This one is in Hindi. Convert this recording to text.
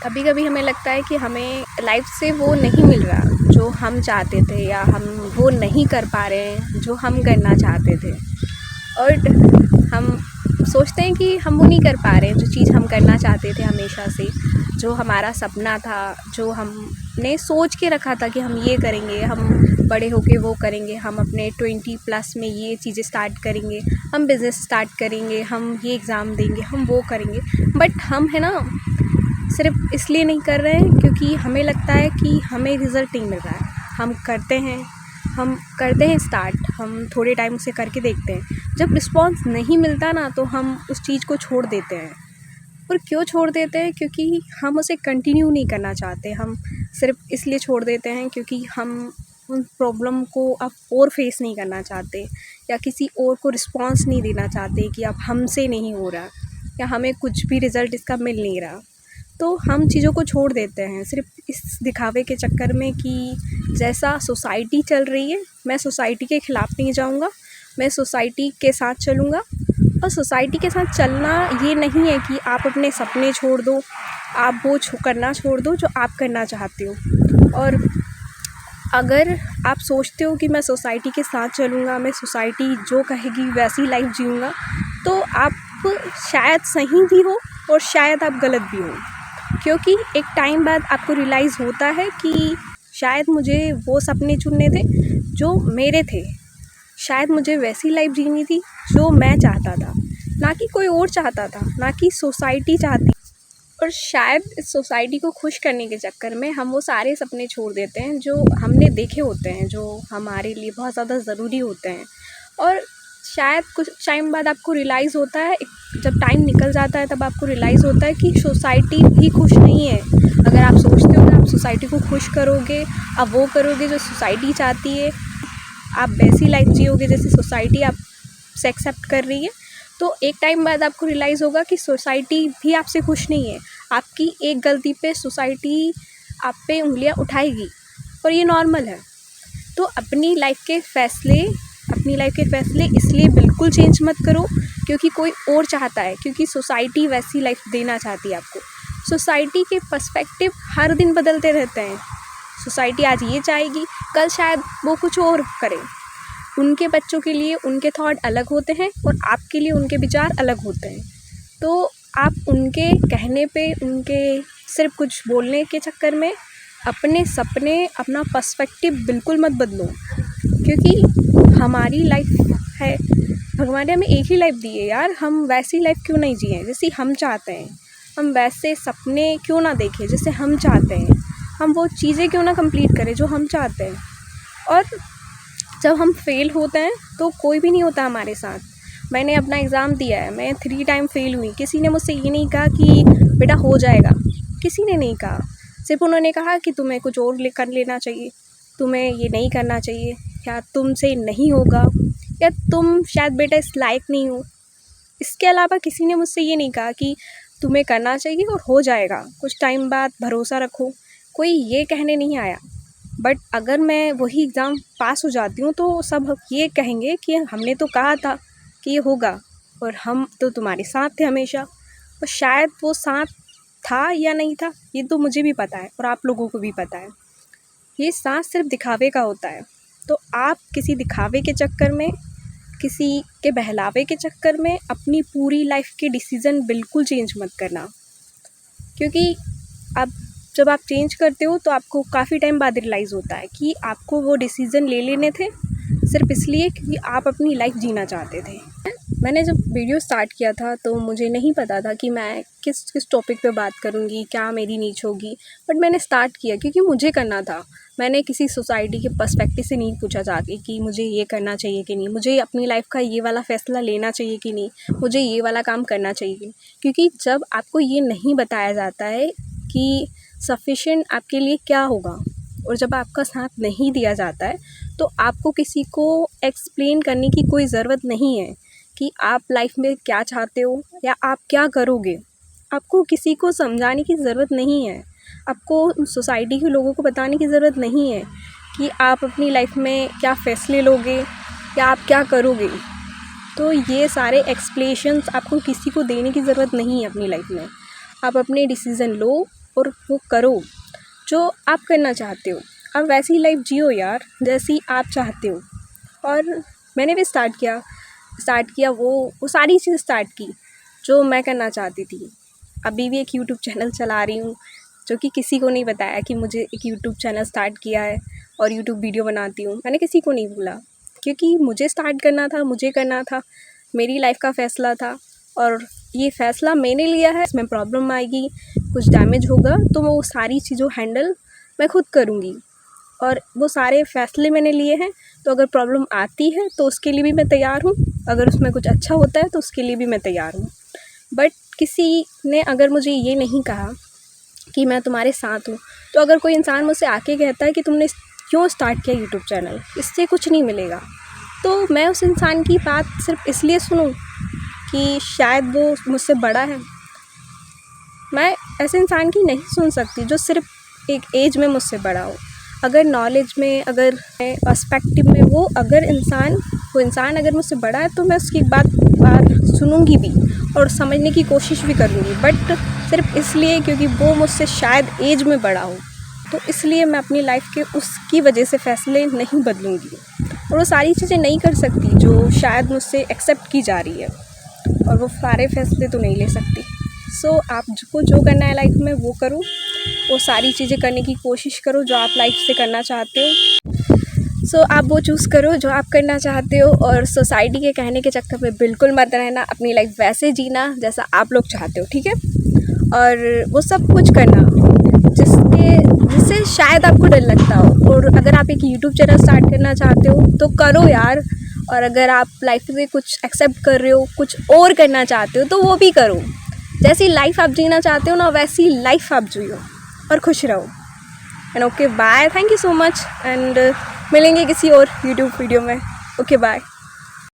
कभी कभी हमें लगता है कि हमें लाइफ से वो नहीं मिल रहा जो हम चाहते थे, या हम वो नहीं कर पा रहे हैं जो हम करना चाहते थे। और हम सोचते हैं कि हम वो नहीं कर पा रहे हैं जो चीज़ हम करना चाहते थे हमेशा से, जो हमारा सपना था, जो हमने सोच के रखा था कि हम ये करेंगे, हम बड़े होके वो करेंगे, हम अपने 20+ में ये चीज़ें स्टार्ट करेंगे, हम बिज़नेस स्टार्ट करेंगे, हम ये एग्ज़ाम देंगे, हम वो करेंगे। बट हम है ना, सिर्फ इसलिए नहीं कर रहे हैं क्योंकि हमें लगता है कि हमें रिज़ल्ट नहीं मिल रहा है। हम करते हैं स्टार्ट, हम थोड़े टाइम उसे करके देखते हैं। जब रिस्पॉन्स नहीं मिलता ना, तो हम उस चीज़ को छोड़ देते हैं। और क्यों छोड़ देते हैं? क्योंकि हम उसे कंटिन्यू नहीं करना चाहते। हम सिर्फ इसलिए छोड़ देते हैं क्योंकि हम उन प्रॉब्लम को अब और फेस नहीं करना चाहते, या किसी और को रिस्पॉन्स नहीं देना चाहते कि अब हमसे नहीं हो रहा, या हमें कुछ भी रिज़ल्ट इसका मिल नहीं रहा। तो हम चीज़ों को छोड़ देते हैं सिर्फ इस दिखावे के चक्कर में कि जैसा सोसाइटी चल रही है, मैं सोसाइटी के ख़िलाफ़ नहीं जाऊँगा, मैं सोसाइटी के साथ चलूँगा। और सोसाइटी के साथ चलना ये नहीं है कि आप अपने सपने छोड़ दो, आप वो करना छोड़ दो जो आप करना चाहते हो। और अगर आप सोचते हो कि मैं सोसाइटी के साथ चलूँगा, मैं सोसाइटी जो कहेगी वैसी लाइफ जीऊँगा, तो आप शायद सही भी हो और शायद आप गलत भी हो। क्योंकि एक टाइम बाद आपको रियलाइज़ होता है कि शायद मुझे वो सपने चुनने थे जो मेरे थे, शायद मुझे वैसी लाइफ जीनी थी जो मैं चाहता था, ना कि कोई और चाहता था, ना कि सोसाइटी चाहती। और शायद इस सोसाइटी को खुश करने के चक्कर में हम वो सारे सपने छोड़ देते हैं जो हमने देखे होते हैं, जो हमारे लिए बहुत ज़्यादा ज़रूरी होते हैं। और शायद कुछ टाइम बाद आपको रियलाइज़ होता है, जब टाइम निकल जाता है तब आपको रियलाइज़ होता है कि सोसाइटी भी खुश नहीं है। अगर आप सोचते हो कि आप सोसाइटी को खुश करोगे, आप वो करोगे जो सोसाइटी चाहती है, आप वैसी लाइफ जियोगे जैसे सोसाइटी आपसे एक्सेप्ट कर रही है, तो एक टाइम बाद आपको रियलाइज़ होगा कि सोसाइटी भी आपसे खुश नहीं है। आपकी एक गलती पे सोसाइटी आप पे उंगलियां उठाएगी, और ये नॉर्मल है। तो अपनी लाइफ के फ़ैसले इसलिए बिल्कुल चेंज मत करो क्योंकि कोई और चाहता है, क्योंकि सोसाइटी वैसी लाइफ देना चाहती है आपको। सोसाइटी के पर्सपेक्टिव हर दिन बदलते रहते हैं। सोसाइटी आज ये चाहेगी, कल शायद वो कुछ और करे। उनके बच्चों के लिए उनके थॉट अलग होते हैं और आपके लिए उनके विचार अलग होते हैं। तो आप उनके कहने पे, उनके सिर्फ कुछ बोलने के चक्कर में अपने सपने, अपना पर्सपेक्टिव बिल्कुल मत बदलो। क्योंकि हमारी लाइफ है, भगवान ने हमें एक ही लाइफ दी है यार, हम वैसी लाइफ क्यों नहीं जिएं जैसी हम चाहते हैं? हम वैसे सपने क्यों ना देखें जैसे हम चाहते हैं? हम वो चीज़ें क्यों ना कंप्लीट करें जो हम चाहते हैं? और जब हम फेल होते हैं तो कोई भी नहीं होता हमारे साथ। मैंने अपना एग्ज़ाम दिया है, मैं 3 टाइम फेल हुई। किसी ने मुझसे ये नहीं कहा कि बेटा हो जाएगा, किसी ने नहीं कहा। सिर्फ उन्होंने कहा कि तुम्हें कुछ और कर लेना चाहिए, तुम्हें ये नहीं करना चाहिए, या तुमसे नहीं होगा, या तुम शायद बेटा इस लायक नहीं हो। इसके अलावा किसी ने मुझसे ये नहीं कहा कि तुम्हें करना चाहिए और हो जाएगा, कुछ टाइम बाद भरोसा रखो। कोई ये कहने नहीं आया। बट अगर मैं वही एग्ज़ाम पास हो जाती हूँ तो सब ये कहेंगे कि हमने तो कहा था कि ये होगा, और हम तो तुम्हारे साथ थे हमेशा। और शायद वो साथ था या नहीं था ये तो मुझे भी पता है और आप लोगों को भी पता है। ये साथ सिर्फ दिखावे का होता है। तो आप किसी दिखावे के चक्कर में, किसी के बहलावे के चक्कर में अपनी पूरी लाइफ के डिसीज़न बिल्कुल चेंज मत करना। क्योंकि अब जब आप चेंज करते हो तो आपको काफ़ी टाइम बाद रियलाइज़ होता है कि आपको वो डिसीज़न ले लेने थे सिर्फ इसलिए क्योंकि आप अपनी लाइफ जीना चाहते थे। मैंने जब वीडियो स्टार्ट किया था तो मुझे नहीं पता था कि मैं किस टॉपिक पे बात करूँगी, क्या मेरी नीच होगी। बट मैंने स्टार्ट किया क्योंकि मुझे करना था। मैंने किसी सोसाइटी के पर्सपेक्टिव से नहीं पूछा जाके कि मुझे ये करना चाहिए कि नहीं, मुझे अपनी लाइफ का ये वाला फ़ैसला लेना चाहिए कि नहीं, मुझे ये वाला काम करना चाहिए कि नहीं। क्योंकि जब आपको ये नहीं बताया जाता है कि सफिशिएंट आपके लिए क्या होगा, और जब आपका साथ नहीं दिया जाता है, तो आपको किसी को एक्सप्लेन करने की कोई ज़रूरत नहीं है कि आप लाइफ में क्या चाहते हो या आप क्या करोगे। आपको किसी को समझाने की ज़रूरत नहीं है। आपको सोसाइटी के लोगों को बताने की ज़रूरत नहीं है कि आप अपनी लाइफ में क्या फ़ैसले लोगे या आप क्या करोगे। तो ये सारे एक्सप्लेनेशंस आपको किसी को देने की ज़रूरत नहीं है अपनी लाइफ में। आप अपने डिसीज़न लो, और वो करो जो आप करना चाहते हो। आप वैसी लाइफ जियो यार जैसी आप चाहते हो। और मैंने भी स्टार्ट किया वो सारी चीज़ स्टार्ट की जो मैं करना चाहती थी। अभी भी एक यूट्यूब चैनल चला रही हूँ, जो कि किसी को नहीं बताया कि मुझे एक यूट्यूब चैनल स्टार्ट किया है और यूट्यूब वीडियो बनाती हूँ। मैंने किसी को नहीं बोला, क्योंकि मुझे स्टार्ट करना था, मुझे करना था, मेरी लाइफ का फ़ैसला था और ये फ़ैसला मैंने लिया है। इसमें प्रॉब्लम आएगी, कुछ डैमेज होगा तो वो सारी चीज़ों हैंडल मैं खुद करूँगी और वो सारे फ़ैसले मैंने लिए हैं। तो अगर प्रॉब्लम आती है तो उसके लिए भी मैं तैयार हूँ, अगर उसमें कुछ अच्छा होता है तो उसके लिए भी मैं तैयार हूँ। बट किसी ने अगर मुझे ये नहीं कहा कि मैं तुम्हारे साथ हूँ, तो अगर कोई इंसान मुझसे आके कहता है कि तुमने क्यों स्टार्ट किया यूट्यूब चैनल, इससे कुछ नहीं मिलेगा, तो मैं उस इंसान की बात सिर्फ इसलिए सुनूँ कि शायद वो मुझसे बड़ा है। मैं ऐसे इंसान की नहीं सुन सकती जो सिर्फ एक एज में मुझसे बड़ा हो। अगर नॉलेज में, अगर पर्सपेक्टिव में वो इंसान अगर मुझसे बड़ा है तो मैं उसकी बात सुनूंगी भी और समझने की कोशिश भी करूँगी, बट सिर्फ इसलिए क्योंकि वो मुझसे शायद एज में बड़ा हो। तो इसलिए मैं अपनी लाइफ के उसकी वजह से फ़ैसले नहीं बदलूँगी और वो सारी चीज़ें नहीं कर सकती जो शायद मुझसे एक्सेप्ट की जा रही है, और वो सारे फ़ैसले तो नहीं ले सकती। सो आपको जो करना है लाइफ में वो करो, वो सारी चीज़ें करने की कोशिश करो जो आप लाइफ से करना चाहते हो। सो आप वो चूज़ करो जो आप करना चाहते हो और सोसाइटी के कहने के चक्कर में बिल्कुल मत रहना। अपनी लाइफ वैसे जीना जैसा आप लोग चाहते हो, ठीक है? और वो सब कुछ करना जिससे शायद आपको डर लगता हो। और अगर आप एक यूट्यूब चैनल स्टार्ट करना चाहते हो तो करो यार। और अगर आप लाइफ में कुछ एक्सेप्ट कर रहे हो, कुछ और करना चाहते हो तो वो भी करो। जैसी लाइफ आप जीना चाहते हो ना, वैसी लाइफ आप जियो और खुश रहो। And okay bye, thank you so much and मिलेंगे किसी और यूट्यूब वीडियो में। Okay bye.